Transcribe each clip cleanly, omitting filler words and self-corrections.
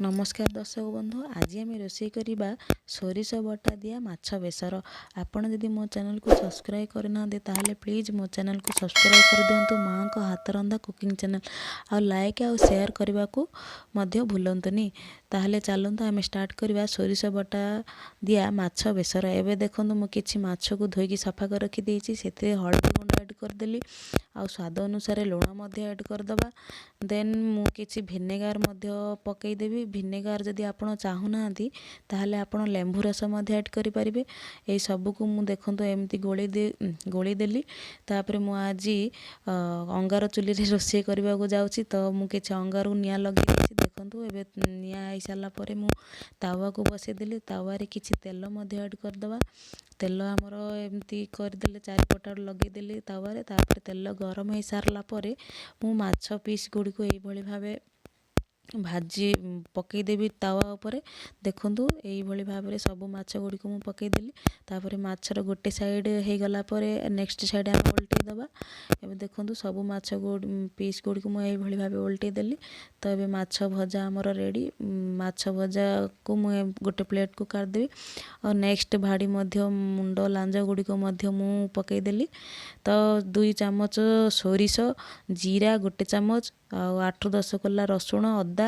नमस्कार दर्शक बंधु, आज आम रोषे करवा सोरिष बटा दिया माछ बेसर। आपण जदि मो चैनल को सब्सक्राइब करना ताहले प्लीज मो चैनल को सब्सक्राइब कर दिंतु। माँ को हाथ रंधा कुकिंग चैनल आ लाइक आ शेयर करने को मध्य भूलंतुनि। ताहले चलतु आम स्टार्ट करवा सोरिष बटा दिया माछ बेसर। एबे देखो मु किछि माछ को धोईकी सफा कर रखी देछि। सेते हळदी गुंड ऐड करदेली आ स्वाद अनुसार लुण मध्य ऐड करदबा। देन मु किछि भिनेगार मध्य पकईदेवी। भिनेगार जदि आपण चाहूनाहांती ताहले आपण लेंबू रस मध्य ऐड करि परिबे। एई सब को मु देखंतु एमती गोली देली। तापर मु आज अंगार चुली रे रोषे करबा को जाउची। तो मु किछि अंगार निया लगे देछि। देखंतु एबे निया आई साला परे मु तावा को बसे देली। तावा रे किछि तेल मध्य ऐड करदबा। तेल आमर एमती करदेले चारिपटा लगे देली तावा रे। तापर तेल गरम हो सारला परे मु माछ पीस गुडी को एई भली भाबे भाजी पकईदेवी तावा उपरे। देखंतु एई भली भाबरे सब माछ गुडी को मु पकईदेली। तापर माछर गोटे साइड हो गला परे नेक्स्ट साइड आम उल्टै दबा। एबे देखंतु सब माछ पीस गुडी को मु एई भली भाबे उल्टै देली। तो एबे माछ भजा हमर रेडी। माछ भजा को मु गोटे प्लेट को काट देबी। और नेक्स्ट भाड़ी मध्य मुंड लांज गुडी को मध्य मु पकई देली। तो 2 चामच सोरिष, जीरा गोटे चामच, आउ 8-10 कला रसुण, अदा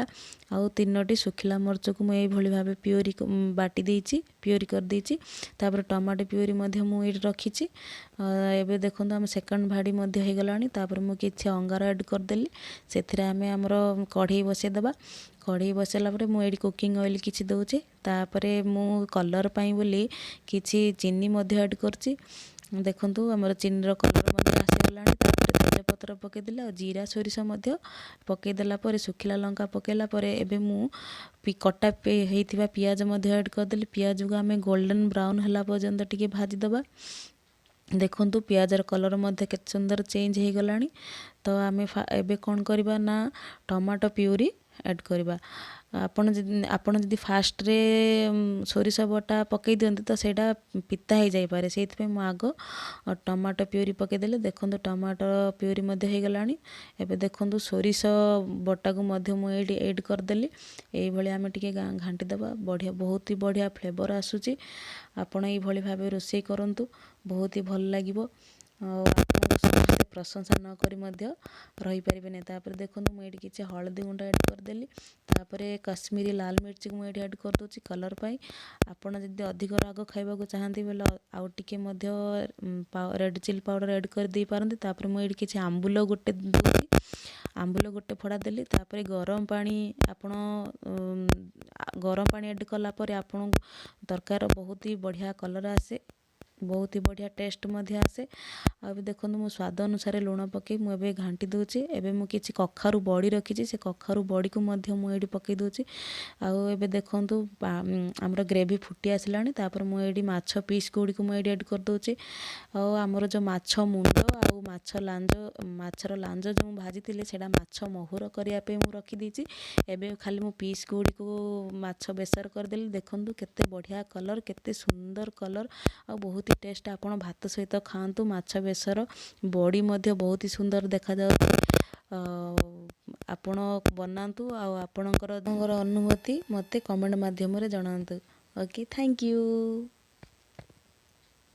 आउ 3टी सुखिला मरच को मुझे भली भाबे प्योरी बाटी देछि, प्योरी कर देछि। तापर टमाटो प्योरी मध्य मु रखिछि। एबे देखंतु हम सेकंड भाड़ी मध्य हो गलानी। तापर मु किछि अंगार ऐड कर देली। सेथिरे आमे हमर कढ़ई बसे दबा। कढ़ई बसेला परे मु एडी कुकिंग ऑयल किछि दउछि। तापरे मु कलर पाई बोली किछि चीनी मध्य ऐड करछि। देखंतु हमर चीनी रो कलर मध्य आसी गलानी। तापर तेजपत्र पके देला, जीरा सोरिष मध्य पके देला परे सुखिला लंका पकेला परे एबे मु कटा हेइतिबा पियाज मध्य ऐड कर देली। पियाज को आमे गोल्डन ब्राउन हला पर्यंत टिके भाजी दबा। देखंतु पियाजर कलर मध्य केते सुंदर चेंज हो गलानी। तो आमे एबे कोन करबा ना टमाटो प्यूरी ऐड करबा। आपण जदि फास्ट रे सोरिष बटा पकई दियंती तो सेटा पिता हो जाई पारे। सेति पे मु आगो टमाटो प्यूरी पकई देले। देखंतु टमाटो प्यूरी मध्य हो गलानी। एबे देखंतु सोरिष बटा को मध्य मु ऐड कर देली। एई भली आमे टिके घांटी दबा। बढ़िया, बहुत ही बढ़िया फ्लेवर आसुची। आपण एई भली भाबे रोषेई करंतु, बहुत ही भल लागिबो। आपनको समस्ते प्रशंसा न करी मध्य रही पारिबे नै। तापर देखंतु मु एडी किछि हळदी गुंड ऐड कर देली। तापरे कश्मीरी लाल मिर्च को मु एडी ऐड कर दोछि कलर पाई। आपण जदि अधिक राग खाइबा को चाहंती बेला आउ टिके मध्य रेड चिली पाउडर ऐड कर दी पारंती। तापर मु एडी किछि आंबुल गोटे दोछि। आंबुल गोटे फड़ा देली। तापरे गरम पानी गरम पानी ऐड कला परे आपण तरकार बहुत ही बढ़िया कलर आसे, बहुत ही बढ़िया टेस्ट मध्य आसे। अब देखंतु मु स्वाद अनुसार लुण पके मु एबे घांटी दोछि। एबे मु किछि कखारु बड़ी रखिछि। से कखारु बड़ी को मध्य मु एडी पके दोछि। आउ एबे देखंतु हमर ग्रेवी फुटी आसलानी। तापर मु एडी माछ पीस गुडी को मु एडी ऐड कर दोछि। आउ हमर जो माछ मुंड आउ माछर लांज जो मु भाजी थिले सेडा माछ महुर करिया पे मु रखी दीछि। एबे खाली मु पीस गुडी को माछ बेसर कर देली। देखंतु केते बढ़िया कलर, केते सुंदर कलर आ बहुत ही टेस्ट। आपण भात सहित खांतु माछ बेसर। बॉडी मध्य बहुत ही सुंदर देखा जाउछि। आपण बनातु आ आपणकर अनुभूति मते कमेंट माध्यम रे जणांतु। Okay, thank you.